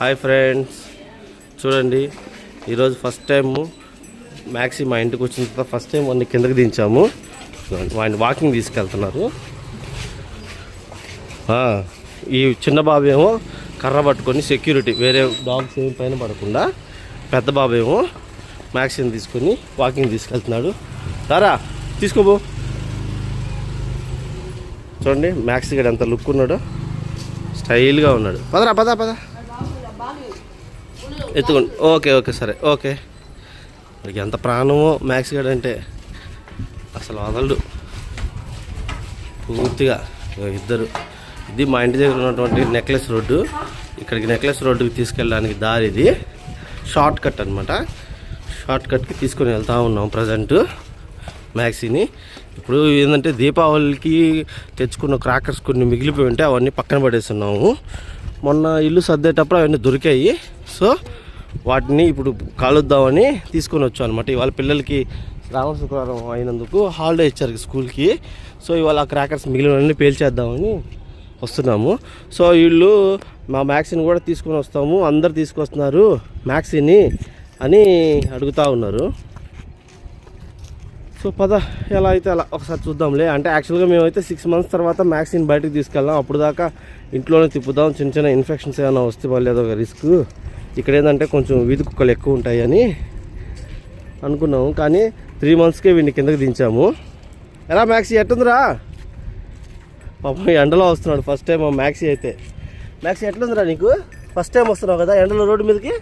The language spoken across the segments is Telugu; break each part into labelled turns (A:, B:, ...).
A: హాయ్ ఫ్రెండ్స్, చూడండి ఈరోజు ఫస్ట్ టైము మ్యాక్సీ మా ఇంటికి వచ్చిన తర్వాత ఫస్ట్ టైం వాడిని కిందకి దించాము. ఆయన వాకింగ్ తీసుకెళ్తున్నారు. ఈ చిన్న బాబు ఏమో కర్ర పట్టుకొని సెక్యూరిటీ, వేరే డాగ్స్ ఏం పైన పడకుండా పెద్ద బాబు ఏమో మ్యాక్సీని తీసుకొని వాకింగ్ తీసుకెళ్తున్నాడు. సారా తీసుకోబో. చూడండి మ్యాక్సీ గడ ఎంత లుక్ ఉన్నాడు, స్టైల్గా ఉన్నాడు. పదరా పద పద ఎత్తుకోండి. ఓకే ఓకే సరే ఓకే. మనకి ఎంత ప్రాణమో మ్యాక్సీ గడ అంటే, అసలు వదలడు పూర్తిగా. ఇద్దరు, ఇది మా ఇంటి దగ్గర ఉన్నటువంటి నెక్లెస్ రోడ్డు. ఇక్కడికి నెక్లెస్ రోడ్డుకి తీసుకెళ్ళడానికి దారి ఇది, షార్ట్ కట్ అనమాట. షార్ట్ కట్కి తీసుకొని వెళ్తూ ఉన్నాం ప్రజెంట్ మ్యాక్సీని. ఇప్పుడు ఏంటంటే దీపావళికి తెచ్చుకున్న క్రాకర్స్ కొన్ని మిగిలిపోయి ఉంటే అవన్నీ పక్కన పడేస్తున్నాము. మొన్న ఇల్లు సర్దేటప్పుడు అవన్నీ దొరికాయి. సో వాటిని ఇప్పుడు కాలుద్దామని తీసుకొని వచ్చాం అనమాట. ఇవాళ పిల్లలకి శ్రావణ శుక్రవారం అయినందుకు హాలిడే ఇచ్చారు స్కూల్కి. సో ఇవాళ ఆ క్రాకర్స్ మిగిలినవన్నీ పేల్చేద్దామని వస్తున్నాము. సో వీళ్ళు మా మ్యాక్సీని కూడా తీసుకొని వస్తాము, అందరు తీసుకొస్తున్నారు మ్యాక్సీని అని అడుగుతూ ఉన్నారు. సో పద, ఎలా అయితే అలా ఒకసారి చూద్దాంలే. అంటే యాక్చువల్గా మేమైతే 6 months తర్వాత మ్యాక్సీని బయటకు తీసుకెళ్దాం, అప్పుడు దాకా ఇంట్లోనే తిప్పుదాం. చిన్న చిన్న ఇన్ఫెక్షన్స్ ఏమైనా వస్తే మళ్ళీ అదొక రిస్క్. ఇక్కడ ఏంటంటే కొంచెం వీధి కుక్కలు ఎక్కువ ఉంటాయని అనుకున్నాము, కానీ 3 monthsకే వీడిని కిందకి దించాము. ఎలా మ్యాక్సీ ఎట్టుందిరా? పాపం ఎండలో వస్తున్నాడు ఫస్ట్ టైం మా మ్యాక్సీ అయితే. మ్యాక్సీ ఎట్లుందిరా నీకు? ఫస్ట్ టైం వస్తున్నావు కదా ఎండలో రోడ్డు మీదకి.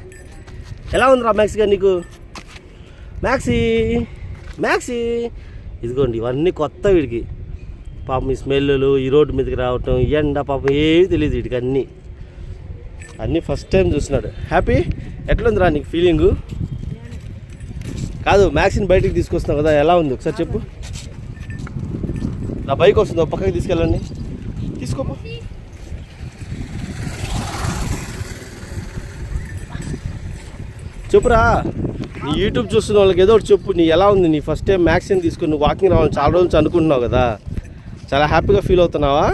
A: ఎలా ఉందిరా మ్యాక్సీ గారు నీకు? మ్యాక్సీ మ్యాక్సీ ఇదిగోండి, ఇవన్నీ కొత్త వీడికి. పాపం ఈ స్మెల్లు, ఈ రోడ్డు మీదకి రావటం, ఎండ, పాపం ఏమీ తెలియదు వీడికి. అన్నీ ఫస్ట్ టైం చూస్తున్నాడు. హ్యాపీ? ఎట్లుందిరా నీకు ఫీలింగు? కాదు, మ్యాక్సీని బయటికి తీసుకొస్తున్నావు కదా, ఎలా ఉంది ఒకసారి చెప్పు. నా బైక్ వస్తుంది, ఒక పక్కకి తీసుకెళ్ళండి. తీసుకోపో. చెప్పురా, నీ యూట్యూబ్ చూస్తున్న వాళ్ళకి ఏదో ఒకటి చెప్పు. నీ ఎలా ఉంది? నీ ఫస్ట్ టైం మ్యాక్సీని తీసుకుని నువ్వు వాకింగ్ రావాలని చాలా రోజులు అనుకుంటున్నావు కదా, చాలా హ్యాపీగా ఫీల్ అవుతున్నావా?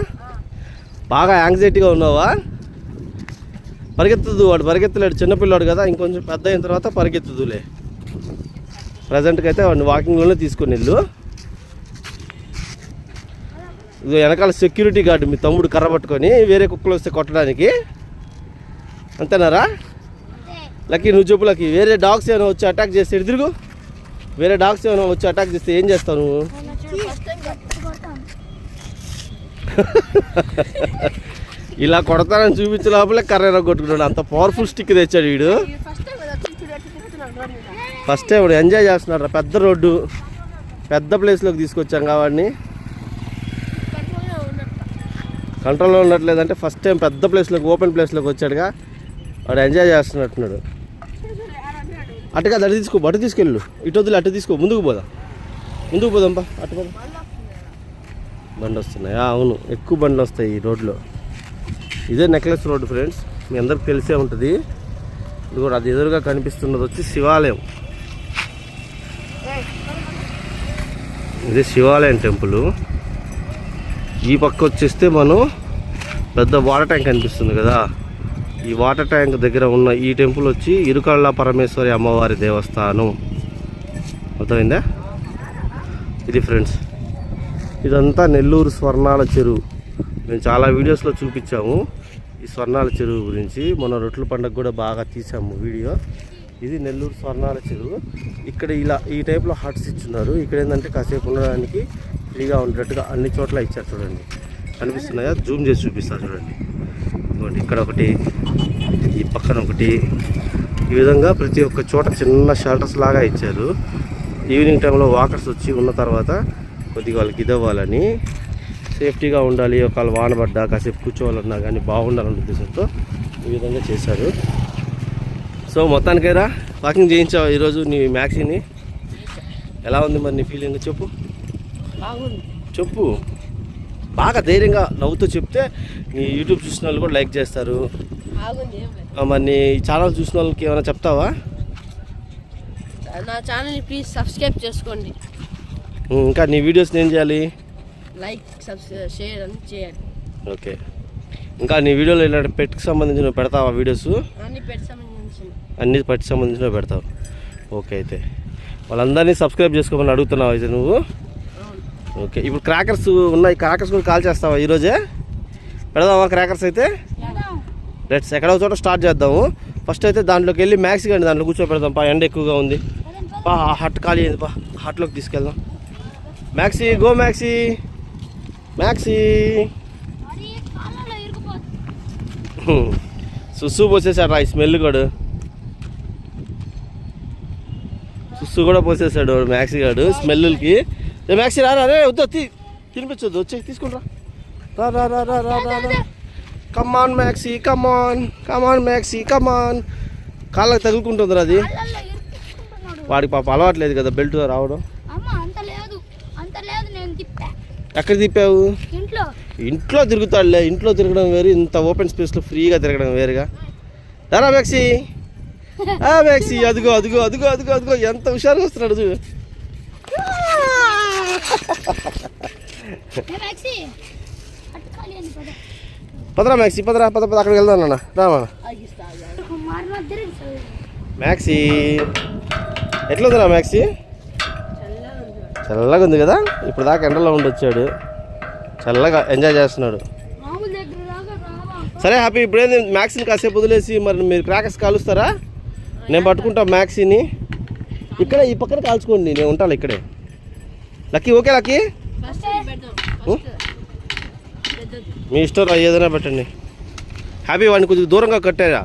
A: బాగా యాంగ్జైటీగా ఉన్నావా? పరిగెత్తదు, వాడు పరిగెత్తలేడు, చిన్నపిల్లాడు కదా, ఇంకొంచెం పెద్ద అయిన తర్వాత పరిగెత్తుదులే. ప్రజెంట్కి అయితే వాడిని వాకింగ్లోనే తీసుకొని వెళ్ళు. ఇది వెనకాల సెక్యూరిటీ గార్డు మీ తమ్ముడు కర్ర పట్టుకొని వేరే కుక్కలు వస్తే కొట్టడానికి. అంతేనారా? లక్కీ నువ్వు చెప్పు లక్కీ, వేరే డాగ్స్ ఏమైనా వచ్చి అటాక్ చేస్తే తిరుగు. వేరే డాగ్స్ ఏమైనా వచ్చి అటాక్ చేస్తే ఏం చేస్తావు నువ్వు? ఇలా కొడతానని చూపించే లోపలే కర్ర కొట్టుకున్నాడు. అంత పవర్ఫుల్ స్టిక్ తెచ్చాడు వీడు. ఫస్ట్ టైం ఎంజాయ్ చేస్తున్నాడు. పెద్ద రోడ్డు, పెద్ద ప్లేస్లోకి తీసుకొచ్చాం కాబట్టి కంట్రోల్లో ఉండట్లేదంటే ఫస్ట్ టైం పెద్ద ప్లేస్లోకి, ఓపెన్ ప్లేస్లోకి వచ్చాడుగా, వాడు ఎంజాయ్ చేస్తున్నట్టున్నాడు. అటు కాదు, అటు తీసుకో, అటు తీసుకెళ్ళు. ఇటు వద్దులే, అటు తీసుకో, ముందుకు పోదాంపా. అటు పోదాం. బండి వస్తున్నాయి. అవును, ఎక్కువ బండ్లు వస్తాయి ఈ రోడ్లో. ఇదే నెక్లెస్ రోడ్డు ఫ్రెండ్స్, మీ అందరికి తెలిసే ఉంటుంది. ఇది కూడా అది ఎదురుగా కనిపిస్తున్నది వచ్చి శివాలయం. ఇది శివాలయం టెంపుల్. ఈ పక్క వచ్చేస్తే మనం పెద్ద వాటర్ ట్యాంక్ కనిపిస్తుంది కదా, ఈ వాటర్ ట్యాంక్ దగ్గర ఉన్న ఈ టెంపుల్ వచ్చి ఇరుకళ్ళ పరమేశ్వరి అమ్మవారి దేవస్థానం. అర్థమైందా? ఇది ఫ్రెండ్స్, ఇదంతా నెల్లూరు స్వర్ణాల చెరువు. మేము చాలా వీడియోస్లో చూపించాము ఈ స్వర్ణాల చెరువు గురించి. మన రొట్టెల పండుగ కూడా బాగా తీసాము వీడియో. ఇది నెల్లూరు స్వర్ణాల చెరువు. ఇక్కడ ఇలా ఈ టైప్లో హట్స్ ఇచ్చున్నారు. ఇక్కడ ఏంటంటే కాసేపు ఉండడానికి ఫ్రీగా ఉండేట్టుగా అన్ని చోట్ల ఇచ్చారు. చూడండి కనిపిస్తున్నాయా? జూమ్ చేసి చూపిస్తారు చూడండి. ఇదిగోండి, ఇక్కడ ఒకటి, ఈ పక్కన ఒకటి, ఈ విధంగా ప్రతి ఒక్క చోట చిన్న షెల్టర్స్ లాగా ఇచ్చారు. ఈవినింగ్ టైంలో వాకర్స్ వచ్చి ఉన్న తర్వాత కొద్దిగా వాళ్ళకి ఇదవ్వాలని, సేఫ్టీగా ఉండాలి, ఒకవేళ వాన పడ్డా కాసేపు కూర్చోవాలన్నా కానీ బాగుండాలన్న ఉద్దేశంతో ఈ విధంగా చేశారు. సో మొత్తానికైనా వాకింగ్ చేయించావు ఈరోజు నీ మ్యాక్సీని. ఎలా ఉంది మరి నీ ఫీలింగ్? చెప్పు బాగా ధైర్యంగా నవ్వుతూ చెప్తే నీ యూట్యూబ్ చూసిన వాళ్ళు కూడా లైక్ చేస్తారు. మరి నీ ఛానల్ చూసిన వాళ్ళకి ఏమైనా చెప్తావా?
B: నా ఛానల్ని ప్లీజ్ సబ్స్క్రైబ్ చేసుకోండి.
A: ఇంకా నీ వీడియోస్ని ఏం చేయాలి?
B: లైక్, షేర్ అని చేయాలి.
A: ఓకే, ఇంకా నీ వీడియోలో ఇలాంటి పెట్కి సంబంధించిన పెడతావా వీడియోస్?
B: అన్ని పెట్టి సంబంధించిన
A: అన్ని పెట్టి సంబంధించిన పెడతావు. ఓకే, అయితే వాళ్ళందరినీ సబ్స్క్రైబ్ చేసుకోమని అడుగుతున్నావు అయితే నువ్వు. ఓకే, ఇప్పుడు క్రాకర్స్ ఉన్నాయి, క్రాకర్స్ కూడా కాల్ చేస్తావా ఈరోజే? పెడదామా క్రాకర్స్ అయితే? లెట్స్ ఎక్కడో చోట స్టార్ట్ చేద్దాము. ఫస్ట్ అయితే దాంట్లోకి వెళ్ళి మ్యాక్సీ కానీ దాంట్లో కూర్చోపెడదాం పా, ఎండ ఎక్కువగా ఉంది. పా హట్ ఖాళీ అయింది, పా హట్లోకి తీసుకెళ్దాం. Maxi go Maxi, Maxi. సుస్సు పోసేసాడు రా, ఈ స్మెల్ కూడా. సుస్సు కూడా పోసేసాడు మ్యాక్సీ గాడు స్మెల్కి. మ్యాక్సీ రా రే, వద్దు తినిపించొద్దు, వచ్చి తీసుకుంటా. రా రా రా రా రా రా. కమాన్ మ్యాక్సీ, కమాన్ కమాన్ మ్యాక్సీ, కమాన్. కాళ్ళకి తగులుకుంటుంది అది. వాడికి పాప అలవాట్లేదు కదా బెల్ట్ రావడం. ఎక్కడ తిప్పావు? ఇంట్లో తిరుగుతాడులే. ఇంట్లో తిరగడం వేరు, ఇంత ఓపెన్ స్పేస్లో ఫ్రీగా తిరగడం వేరుగా. రా మ్యాక్సీ, మ్యాక్సీ. అదిగో అదిగో అదిగో అదిగో అదిగో ఎంత హుషారుగా వస్తున్నాడు చూడు. పదరా మ్యాక్సీ, పదరా పద పద, అక్కడికి వెళ్దాం అన్న. రామా మ్యాక్సీ. ఎట్లుందిరా మ్యాక్సీ? చల్లగా ఉంది కదా. ఇప్పుడు దాకా ఎండలో ఉండి వచ్చాడు, చల్లగా ఎంజాయ్ చేస్తున్నాడు. సరే హ్యాపీ. ఇప్పుడేంది మ్యాక్సీని కాసేపు వదిలేసి మరి మీరు క్రాకర్స్ కాలుస్తారా? నేను పట్టుకుంటా మ్యాక్సీని. ఇక్కడ ఈ పక్కన కాల్చుకోండి, నేను ఉంటాను ఇక్కడే. లక్కీ ఓకే లక్కీ, మీ ఇష్టం ఏదైనా పెట్టండి. హ్యాపీ వాడిని కొద్దిగా దూరంగా కట్టారా.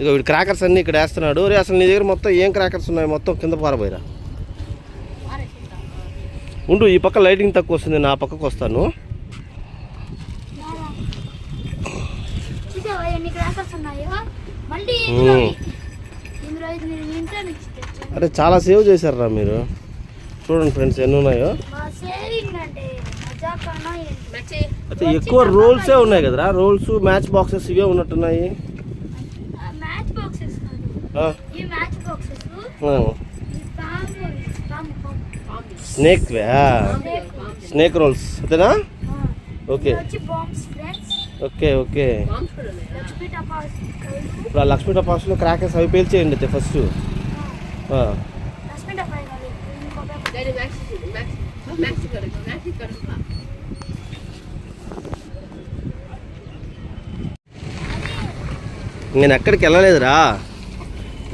A: ఇక వీడు క్రాకర్స్ అన్నీ ఇక్కడ వేస్తున్నాడు. రే అసలు నీ దగ్గర మొత్తం ఏం క్రాకర్స్ ఉన్నాయి? మొత్తం కింద పారబోయిరా. ఉండు, ఈ పక్క లైటింగ్ తక్కువ వస్తుంది, నా పక్కకు వస్తాను. అరే చాలా సేవ్ చేశారా మీరు. చూడండి ఫ్రెండ్స్ ఎన్ని ఉన్నాయో. అయితే ఎక్కువ రోల్సే ఉన్నాయి కదరా. రోల్స్, మ్యాచ్ బాక్సెస్ ఇవే ఉన్నట్టున్నాయి. స్నేక్ రోల్స్ అంతేనా? Okay okay okay. ఇప్పుడు ఆ లక్ష్మీ టపాసులో క్రాకర్స్ అవి పేల్చేయండి అయితే ఫస్ట్. నేను ఎక్కడికి వెళ్ళలేదురా,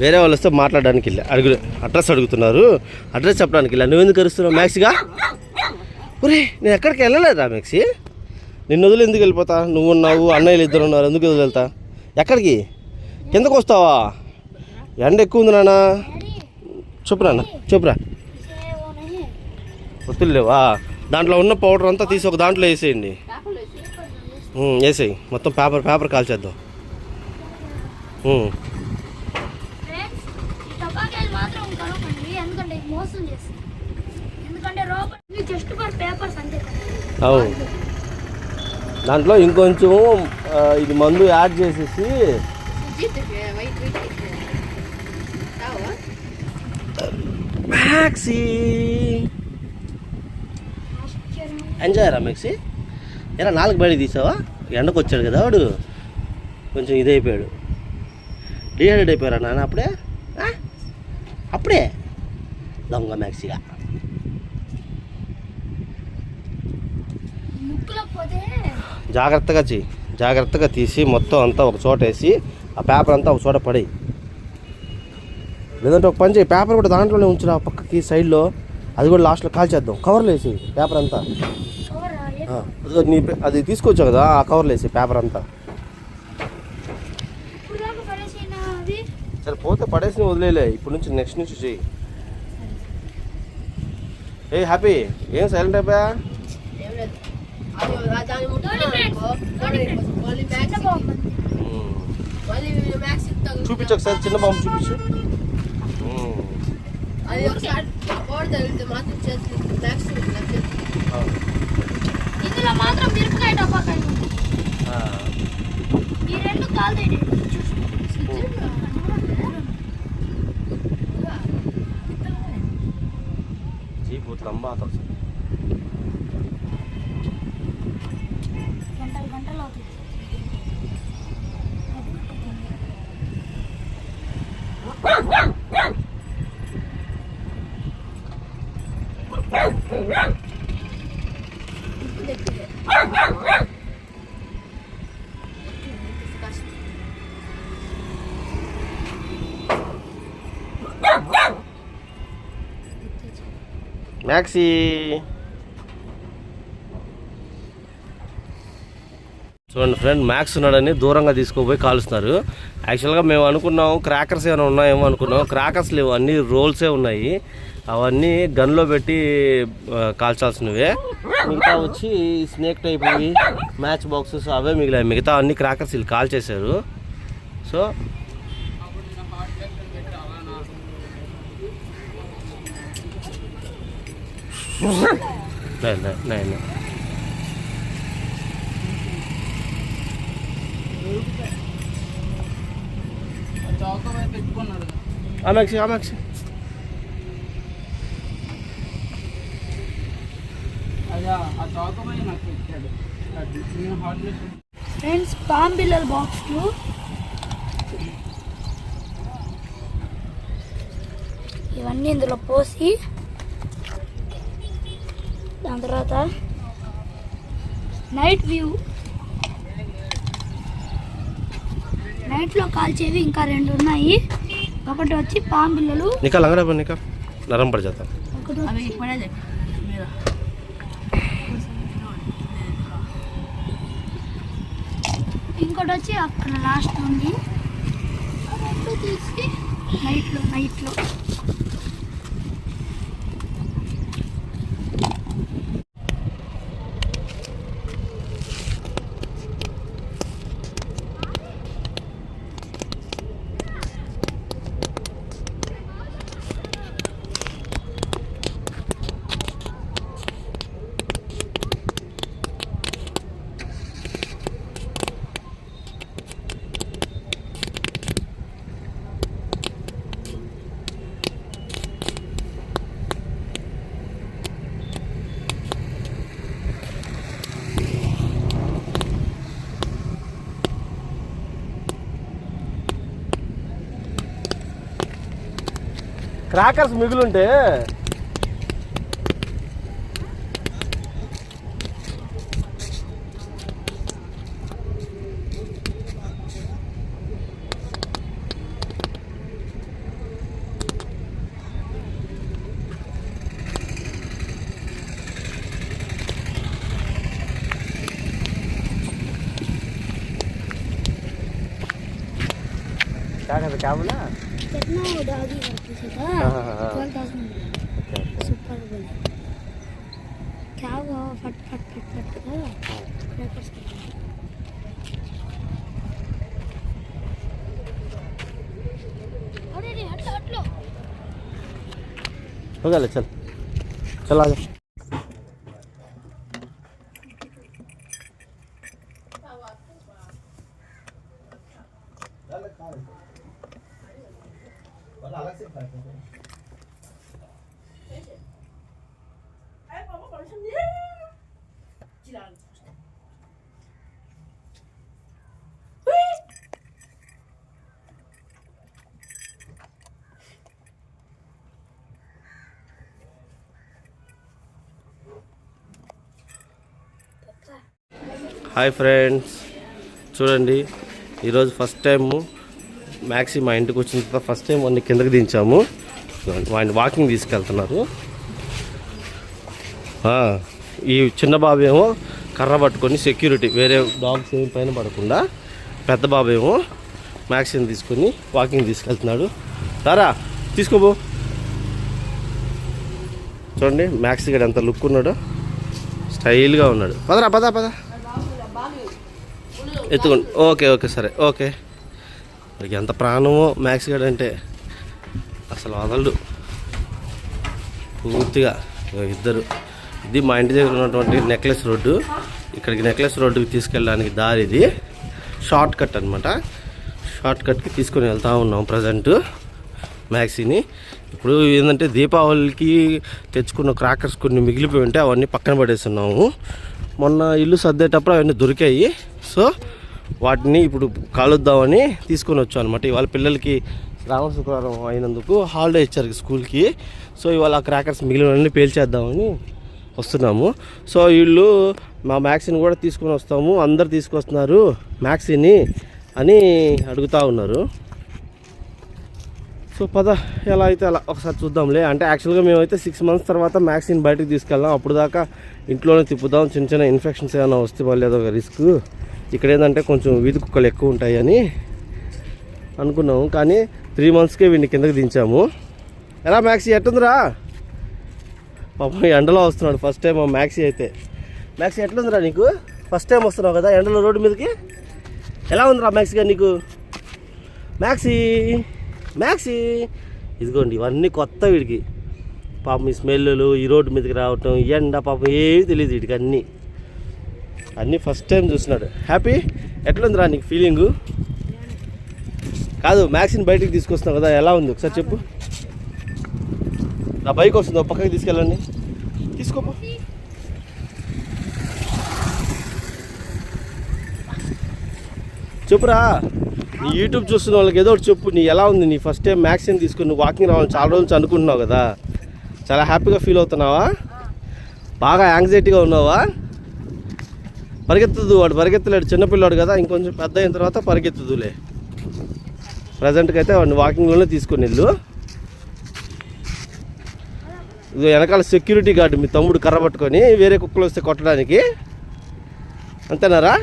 A: వేరే వాళ్ళు వస్తే మాట్లాడడానికి వెళ్ళా. అడ్రస్ అడుగుతున్నారు, అడ్రస్ చెప్పడానికి వెళ్ళా. నువ్వెందుకు అరుస్తున్నావు మ్యాక్సీగా? ఒరే నేను ఎక్కడికి వెళ్ళలేదురా మ్యాక్సీ. నిన్ను వదిలి ఎందుకు వెళ్ళిపోతా? నువ్వు ఉన్నావు, అన్నయ్యలు ఇద్దరు ఉన్నారు, ఎందుకు వదిలి వెళ్తా? ఎక్కడికి? కిందకు వస్తావా? ఎండ ఎక్కువ ఉంది నాన్న. చెప్పురా అన్న, చెప్పురా. ఒత్తులేవా? దాంట్లో ఉన్న పౌడర్ అంతా తీసి ఒక దాంట్లో వేసేయండి. వేసేయి మొత్తం. పేపర్ కాల్చేద్దాం. అవును, దాంట్లో ఇంకొంచెం ఇది మందు యాడ్ చేసేసి మ్యాక్సీ ఎంజాయ్ రా మ్యాక్సీ. ఎలా 4 బయట తీసావా? ఎండకు వచ్చాడు కదా వాడు, కొంచెం ఇదైపోయాడు, డిహైడ్రేట్ అయిపోయారా నాన్న అప్పుడే. అప్పుడే దొంగ మ్యాక్సీగా. జాగ్రత్తగా తీసి మొత్తం అంతా ఒక చోట వేసి ఆ పేపర్ అంతా ఒక చోట పడేయి. లేదంటే ఒక పని చేయి, పేపర్ కూడా దాంట్లోనే ఉంచురా పక్కకి సైడ్లో. అది కూడా లాస్ట్లో కాల్చేద్దాం. కవర్లో వేసి పేపర్ అంతా. అది తీసుకొచ్చావు కదా, ఆ కవర్లో వేసి పేపర్ అంతా. సరే పోతే పడేసి వదిలేలే. ఇప్పుడు నుంచి నెక్స్ట్ నుంచి చెయ్యి. ఏ హ్యాపీ, ఏం సైలెంట్ అయిపోయా? చూపించు ఒకసారి, చిన్న బాంబు చూపించు.
C: ఇందులో మాత్రం మిరపకాయ టపాకాయ ఈ రెండు కాల్దండి.
A: जी बहुत लंबा आता है.
C: గంటలు అవుతుంది.
A: మ్యాక్సీ చూడండి ఫ్రెండ్, మ్యాక్స్ ఉన్నాడని దూరంగా తీసుకుపోయి కాలుస్తున్నారు. యాక్చువల్గా మేము అనుకున్నాం క్రాకర్స్ ఏమైనా ఉన్నాయేమో అనుకున్నాం. క్రాకర్స్ లేవు, అన్నీ రోల్సే ఉన్నాయి. అవన్నీ గన్లో పెట్టి కాల్చాల్సినవే. మిగతా వచ్చి స్నేక్ టైప్ ఇవి మ్యాచ్ బాక్సెస్ అవే మిగిలాయి. మిగతా అన్ని క్రాకర్స్ వీళ్ళు కాల్ చేశారు. సో
C: ఫ్రెండ్స్ పామ్ బిల్లల బాక్స్లు ఇవన్నీ ఇందులో పోసి దాని తర్వాత నైట్ వ్యూ, నైట్లో కాల్చేవి ఇంకా 2 ఉన్నాయి. ఒకటి వచ్చి పామ్ బిల్లలు,
A: నరం పడి చేద్దాం.
C: ఒకటి ఇంకోటి వచ్చి అక్కడ లాస్ట్ ఉంది. తీసి నైట్లో
A: క్రాకర్స్ మిగులుంటే क्या बोला?
C: कितना वो दादी करती थी था 12,000 सुपर बोले क्या हुआ फट फट फट फट था क्रैकर्स अरे रे हट लो
A: हो गया चल चल आ जा హాయ్ ఫ్రెండ్స్, చూడండి ఈరోజు ఫస్ట్ టైము మ్యాక్సీ మా ఇంటికి వచ్చిన తర్వాత ఫస్ట్ టైం వాడిని కిందకి దించాము. వాడిని వాకింగ్ తీసుకెళ్తున్నారు. ఈ చిన్న బాబు ఏమో కర్ర పట్టుకొని సెక్యూరిటీ, వేరే డాగ్స్ ఏమి పైన పడకుండా. పెద్ద బాబు ఏమో మ్యాక్సీని తీసుకొని వాకింగ్ తీసుకెళ్తున్నాడు. రారా తీసుకోబో. చూడండి మ్యాక్సీ గడ ఎంత లుక్ ఉన్నాడో, స్టైల్గా ఉన్నాడు. పదరా పద పద ఎత్తుకోండి. ఓకే ఓకే సరే ఓకే. మరి ఎంత ప్రాణమో మ్యాక్స్ గడ్ అంటే, అసలు వదలడు పూర్తిగా. ఇద్దరు, ఇది మా ఇంటి దగ్గర ఉన్నటువంటి నెక్లెస్ రోడ్డు. ఇక్కడికి నెక్లెస్ రోడ్డుకి తీసుకెళ్ళడానికి దారి ఇది, షార్ట్ కట్ అనమాట. షార్ట్ కట్కి తీసుకొని వెళ్తూ ఉన్నాం ప్రజెంట్ మ్యాక్సీని. ఇప్పుడు ఏంటంటే దీపావళికి తెచ్చుకున్న క్రాకర్స్ కొన్ని మిగిలిపోయి ఉంటే అవన్నీ పక్కన పడేస్తున్నాము. మొన్న ఇల్లు సర్దేటప్పుడు అవన్నీ దొరికాయి. సో వాటిని ఇప్పుడు కాలుద్దామని తీసుకొని వచ్చాం అనమాట. ఇవాళ పిల్లలకి శ్రావణ శుక్రవారం అయినందుకు హాలిడే ఇచ్చారు స్కూల్కి. సో ఇవాళ క్రాకర్స్ మిగిలినవన్నీ పేల్చేద్దామని వస్తున్నాము. సో వీళ్ళు మా మ్యాక్సీని కూడా తీసుకొని వస్తాము, అందరు తీసుకొస్తున్నారు మ్యాక్సీని అని అడుగుతూ ఉన్నారు. సో పద ఎలా అయితే అలా ఒకసారి చూద్దాంలే. అంటే యాక్చువల్గా మేమైతే 6 months తర్వాత మ్యాక్సీని బయటకు తీసుకెళ్దాం, అప్పుడు దాకా ఇంట్లోనే తిప్పుదాం, చిన్న చిన్న ఇన్ఫెక్షన్స్ ఏమైనా వస్తే మళ్ళీ అదొక రిస్క్. ఇక్కడ ఏంటంటే కొంచెం వీధి కుక్కలు ఎక్కువ ఉంటాయని అనుకున్నాము, కానీ 3 monthsకే వీడిని కిందకి దించాము. ఎలా మ్యాక్సీ ఎట్టుందిరా? పాపం ఎండలో వస్తున్నాడు ఫస్ట్ టైం మా మ్యాక్సీ అయితే. మ్యాక్సీ ఎట్లుందిరా నీకు? ఫస్ట్ టైం వస్తున్నావు కదా ఎండలో రోడ్డు మీదకి. ఎలా ఉందిరా మ్యాక్సీ గారు నీకు? మ్యాక్సీ మ్యాక్సీ ఇదిగోండి, ఇవన్నీ కొత్త వీడికి. పాపం ఈ స్మెల్లు, ఈ రోడ్డు మీదకి రావటం, ఎండ, పాపం ఏమీ తెలియదు వీడికి. అన్నీ ఫస్ట్ టైం చూస్తున్నాడు. హ్యాపీ? ఎట్లుందిరా నీకు ఫీలింగు? కాదు, మ్యాక్సీని బయటికి తీసుకొస్తున్నావు కదా, ఎలా ఉంది ఒకసారి చెప్పు. నా బైక్ వస్తుంది, పక్కకి తీసుకెళ్ళండి, తీసుకోపో. చెప్పురా, నీ యూట్యూబ్ చూస్తున్న వాళ్ళకి ఏదో ఒకటి చెప్పు. నీ ఎలా ఉంది నీ ఫస్ట్ టైం మ్యాక్సీని తీసుకుని నువ్వు వాకింగ్ రావాలని చాలా రోజు నుంచి అనుకుంటున్నావు కదా, చాలా హ్యాపీగా ఫీల్ అవుతున్నావా? బాగా యాంగ్జైటీగా ఉన్నావా? పరిగెత్తదు, వాడు పరిగెత్తలేడు, చిన్నపిల్లాడు కదా, ఇంకొంచెం పెద్ద అయిన తర్వాత పరిగెత్తుదులే. ప్రజెంట్కి అయితే వాడిని వాకింగ్లోనే తీసుకుని వెళ్ళు. ఇది వెనకాల సెక్యూరిటీ గార్డు మీ తమ్ముడు కర్ర పట్టుకొని వేరే కుక్కలు వస్తే కొట్టడానికి, అంతేనారా?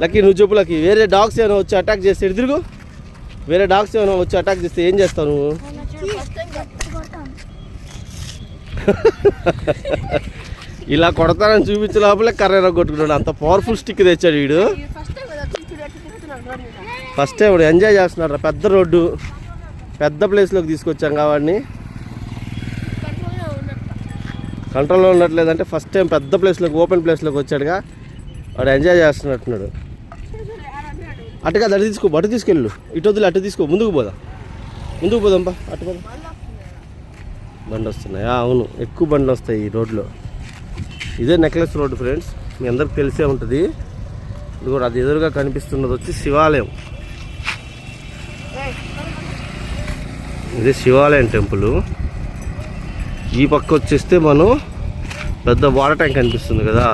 A: లక్కీ నువ్వు చెప్పు లక్కీ, వేరే డాగ్స్ ఏమైనా వచ్చి అటాక్ చేస్తే తిరుగు. వేరే డాగ్స్ ఏమైనా వచ్చి అటాక్ చేస్తే ఏం చేస్తావు నువ్వు? ఇలా కొడతానని చూపించే లోపలే కర్ర కొట్టుకున్నాడు. అంత పవర్ఫుల్ స్టిక్ తెచ్చాడు వీడు. ఫస్ట్ టైం వాడు ఎంజాయ్ చేస్తున్నాడు. పెద్ద రోడ్డు, పెద్ద ప్లేస్లోకి తీసుకొచ్చాం కాబట్టి కంట్రోల్లో ఉండట్లేదంటే ఫస్ట్ టైం పెద్ద ప్లేస్లోకి, ఓపెన్ ప్లేస్లోకి వచ్చాడుగా, వాడు ఎంజాయ్ చేస్తున్నట్టున్నాడు. అటుగా అటు తీసుకో, అటు తీసుకెళ్ళు, ఇటు వద్దులే, అటు తీసుకో, ముందుకు పోదాంపా, అటు పోదాం. బండి వస్తున్నాయి, అవును, ఎక్కువ బండ్లు వస్తాయి ఈ రోడ్లో. ఇదే నెక్లెస్ రోడ్డు ఫ్రెండ్స్, మీ అందరికి తెలిసే ఉంటుంది. ఇది కూడా అది ఎదురుగా కనిపిస్తున్నది వచ్చి శివాలయం. ఇది శివాలయం టెంపుల్. ఈ పక్క వచ్చేస్తే మనం పెద్ద వాటర్ ట్యాంక్ కనిపిస్తుంది కదా,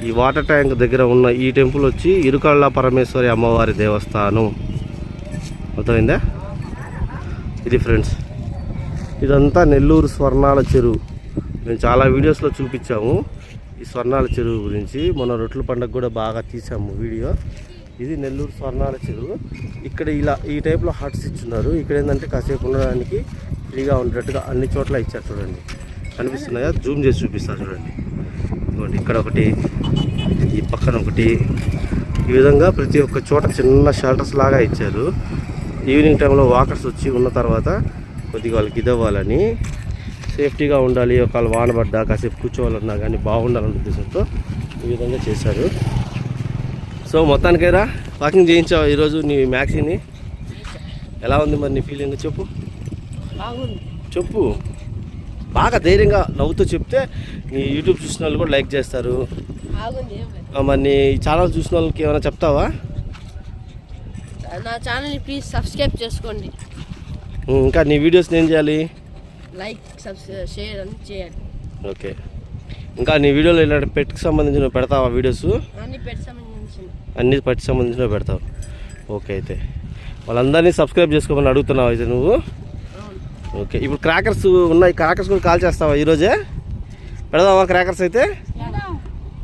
A: ఈ వాటర్ ట్యాంక్ దగ్గర ఉన్న ఈ టెంపుల్ వచ్చి ఇరుకళ్ళ పరమేశ్వరి అమ్మవారి దేవస్థానం. అర్థమైందా? ఇది ఫ్రెండ్స్, ఇదంతా నెల్లూరు స్వర్ణాల చెరువు. మేము చాలా వీడియోస్లో చూపించాము ఈ స్వర్ణాల చెరువు గురించి. మొన్న రొట్టెల పండుగ కూడా బాగా తీసాము వీడియో. ఇది నెల్లూరు స్వర్ణాల చెరువు. ఇక్కడ ఇలా ఈ టైప్లో హట్స్ ఇచ్చున్నారు. ఇక్కడ ఏంటంటే కాసేపు ఉండడానికి ఫ్రీగా ఉండేట్టుగా అన్ని చోట్ల ఇచ్చారు. చూడండి, కనిపిస్తున్నాయా? జూమ్ చేసి చూపిస్తా చూడండి. ఇదిగోండి, ఇక్కడ ఒకటి, ఈ పక్కన ఒకటి, ఈ విధంగా ప్రతి ఒక్క చోట చిన్న షెల్టర్స్ లాగా ఇచ్చారు. ఈవినింగ్ టైంలో వాకర్స్ వచ్చి ఉన్న తర్వాత కొద్దిగా వాళ్ళకి ఇదవ్వాలని, సేఫ్టీగా ఉండాలి, ఒకవేళ వాన పడ్డా కాసేపు కూర్చోవాలన్నా కానీ బాగుండాలన్న ఉద్దేశంతో ఈ విధంగా చేశారు. సో మొత్తానికైనా వాకింగ్ చేయించావు ఈరోజు నీ మ్యాక్సీని. ఎలా ఉంది మరి నీ ఫీలింగ్? చెప్పు చెప్పు, బాగా ధైర్యంగా నవ్వుతూ చెప్తే నీ యూట్యూబ్ చూసిన వాళ్ళు కూడా లైక్ చేస్తారు. మరి నీ ఛానల్ చూసిన వాళ్ళకి ఏమైనా చెప్తావా?
B: నా ఛానల్ని ప్లీజ్ సబ్స్క్రైబ్ చేసుకోండి.
A: ఇంకా నీ వీడియోస్ని ఏం చేయాలి?
B: లైక్, షేర్ అని చేయాలి.
A: ఓకే, ఇంకా నీ వీడియోలో ఇలాంటి పెట్కి సంబంధించిన పెడతావా వీడియోస్? అన్ని పెట్టి సంబంధించిన పెడతావు. ఓకే, అయితే వాళ్ళందరినీ సబ్స్క్రైబ్ చేసుకోమని అడుగుతున్నావు అయితే నువ్వు. ఓకే, ఇప్పుడు క్రాకర్స్ ఉన్నాయి, క్రాకర్స్ కూడా కాల్ చేస్తావా ఈరోజే? పెడదామా క్రాకర్స్ అయితే?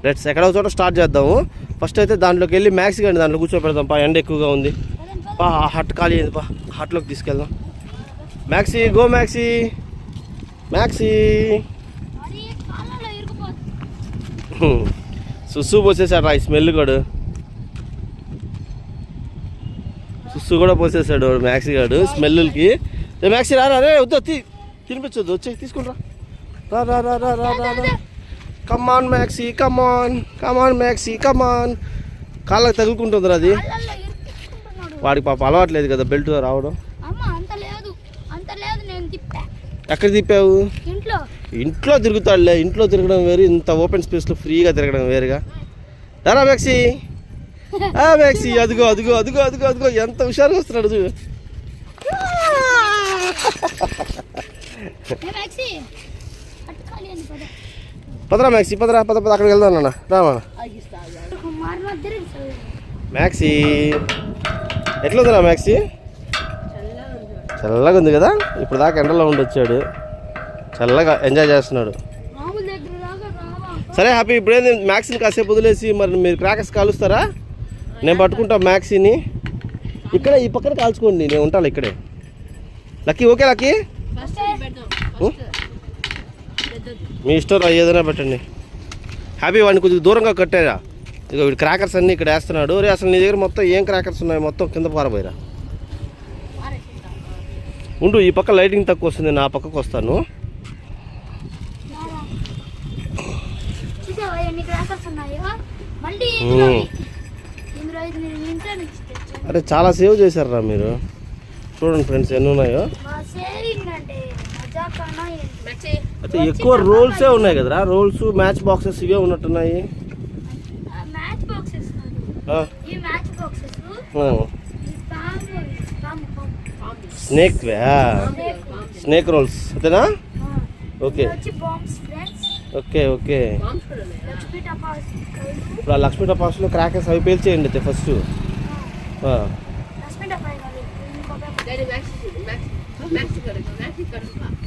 A: లెట్స్ ఎక్కడో చోట స్టార్ట్ చేద్దాము. ఫస్ట్ అయితే దాంట్లోకి వెళ్ళి మ్యాక్సీ కానీ దాంట్లో కూర్చోపెడదాం పా, ఎండ ఎక్కువగా ఉంది. పా హట్ ఖాళీ అయింది, పా హట్లోకి తీసుకెళ్దాం. Maxi, go Maxi, Maxi. సుస్సు పోసేసాడు ఈ స్మెల్ కూడా. సుస్సు కూడా పోసేసాడు మ్యాక్సీ గాడు స్మెల్కి. మ్యాక్సీ రా రే, వద్దు తినిపించొద్దు, వచ్చి తీసుకుంటా. రా రా రా రా రా రా రా. కమాన్ మ్యాక్సీ, కమాన్ కమాన్ మ్యాక్సీ, కమాన్. కాళ్ళకి తగులుకుంటుంది అది. వాడికి పాప అలవాట్లేదు కదా బెల్ట్ రావడం. ఎక్కడ తిప్పావు? ఇంట్లో తిరుగుతాడులే. ఇంట్లో తిరగడం వేరు, ఇంత ఓపెన్ స్పేస్లో ఫ్రీగా తిరగడం వేరుగా. రా మ్యాక్సీ, మ్యాక్సీ, అదిగో అదిగో అదిగో అదిగో అదిగో ఎంత హుషారుగా వస్తున్నాడు చూడు.
C: మ్యాక్సీ పట్టుకోవాలి అని పద
A: పదరా మ్యాక్సీ పదరా పద పద అక్కడికి వెళ్దాం నాన్న రామా
C: కుమార్ మధ్య
A: మ్యాక్సీ ఎట్లుందిరా మ్యాక్సీ చల్లగా ఉంది కదా ఇప్పుడు దాకా ఎండలో ఉండొచ్చాడు చల్లగా ఎంజాయ్ చేస్తున్నాడు
C: మామూలు దగ్గర దాకా రావా
A: సరే హ్యాపీ ఇప్పుడేంది మ్యాక్సీని కాసేపు వదిలేసి మరి మీరు క్రాకర్స్ కాలుస్తారా నేను పట్టుకుంటా మ్యాక్సీని ఇక్కడే ఈ పక్కన కాల్చుకోండి నేను ఉంటాను ఇక్కడే లక్కీ ఓకే లక్కీ
B: ఫస్ట్ పెడదాం
A: మీ ఇష్టం ఏదైనా పెట్టండి హ్యాపీ వాడిని కొద్దిగా దూరంగా కట్టారా ఇక వీడు క్రాకర్స్ అన్నీ ఇక్కడ వేస్తున్నాడు రే అసలు నీ దగ్గర మొత్తం ఏం క్రాకర్స్ ఉన్నాయి మొత్తం కింద పారబోయిరా ఉండు ఈ పక్క లైటింగ్ తక్కువ వస్తుంది నా పక్కకు వస్తాను
C: చూసావా ఎన్ని క్రాకర్స్ ఉన్నాయో మళ్ళీ ఇందులో ఇది నేను ఇంట్లో నుంచి తెచ్చాను
A: అరే చాలా సేవ్ చేశారా మీరు చూడండి ఫ్రెండ్స్ ఎన్ని ఉన్నాయో
C: మా సేవింగ్ అంటే మజాకానా ఏంటి
A: అయితే ఎక్కువ రోల్సే ఉన్నాయి కదరా రోల్స్ మ్యాచ్ బాక్సెస్ ఇవే ఉన్నట్టున్నాయి
C: మ్యాచ్ బాక్సెస్ ఈ match boxes
A: snake snake rolls అంతేనా ఓకే
C: వచ్చి bombs friends
A: okay okay
C: Lakshmi టపాస్
A: ఇప్పుడు ఆ లక్ష్మీ టపాస్లో క్రాకర్స్ అవి పేల్చేయండి అయితే ఫస్ట్
C: లక్ష్మీ టపాస్
B: డాడీ మ్యాక్స్ మ్యాక్స్ మ్యాక్స్ కడుగు మ్యాక్స్ కడుగు